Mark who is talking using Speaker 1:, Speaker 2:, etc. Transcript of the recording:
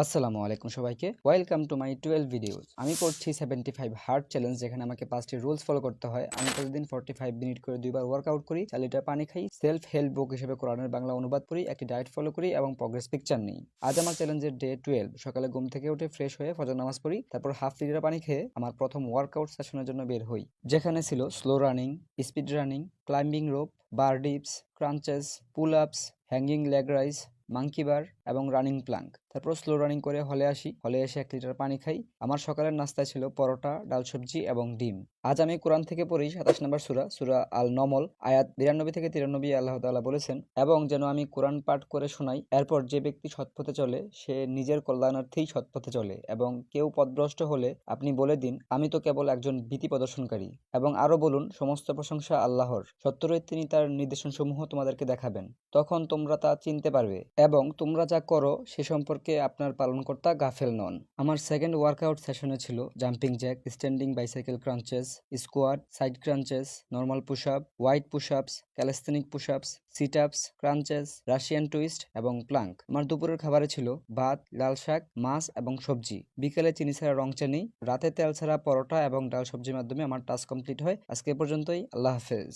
Speaker 1: আসসালামু আলাইকুম সবাইকে, ওয়েলকাম টু মাই 12 ভিডিওস। আমি করছি 75 হার্ড চ্যালেঞ্জ, যেখানে আমাকে 5টি রুলস ফলো করতে হয়। আমি প্রতিদিন 45 মিনিট করে 2বার ওয়ার্কআউট করি, 4 লিটার পানি খাই, সেলফ হেল্প বুক হিসেবে কোরআনের বাংলা অনুবাদ পড়ি, একটি ডায়েট ফলো করি এবং প্রগ্রেস পিকচার নিই। আজ আমার চ্যালেঞ্জের ডে 12। সকালে ঘুম থেকে উঠে ফ্রেশ হয়ে ফজর নামাজ পড়ি, তারপর হাফ লিটার পানি খেয়ে আমার প্রথম ওয়ার্কআউট সেশনের জন্য বের হই, যেখানে ছিল slow running, speed running, climbing rope, bar dips, crunches, pull ups, hanging leg raise, monkey bar এবং রানিং প্লাঙ্ক। তারপর স্লো রানিং করে হলে আসি, হলে এসে 1 লিটার পানি খাই। আমার সকালের নাস্তায় ছিল পরোটা, ডাল সবজি এবং ডিম। আজ আমি কোরআন থেকে পড়ি 27 নম্বর সূরা, সূরা আল নমল, আয়াত 92 থেকে 93। আল্লাহ তাআলা বলেছেন, এবং যেন আমি কোরআন পাঠ করে শোনাই, এরপর যে ব্যক্তি সৎপথে চলে সে নিজের কল্যাণার্থেই সৎপথে চলে, এবং কেউ পথভ্রষ্ট হলে আপনি বলে দিন, আমি তো কেবল একজন ভীতি প্রদর্শনকারী। এবং আরো বলুন, সমস্ত প্রশংসা আল্লাহর, সত্তরই তিনি তার নির্দেশনসমূহ তোমাদেরকে দেখাবেন, তখন তোমরা তা চিনতে পারবে, এবং তোমরা যা করো সে সম্পর্কে আপনার পালনকর্তা গাফেল নন। আমার সেকেন্ড ওয়ার্কআউট সেশনে ছিল jumping jack, standing bicycle crunches, squat, side crunches, normal push up, wide push ups, calisthenic push ups, sit ups, crunches, Russian twist এবং প্লাঙ্ক। আমার দুপুরের খাবারে ছিল ভাত, লাল শাক, মাছ এবং সবজি। বিকেলে চিনি ছাড়া রং চা নেই। রাতে তেল ছাড়া পরোটা এবং ডাল সবজির মাধ্যমে আমার টাস্ক কমপ্লিট হয়। আজকে এ পর্যন্তই। আল্লাহ হাফেজ।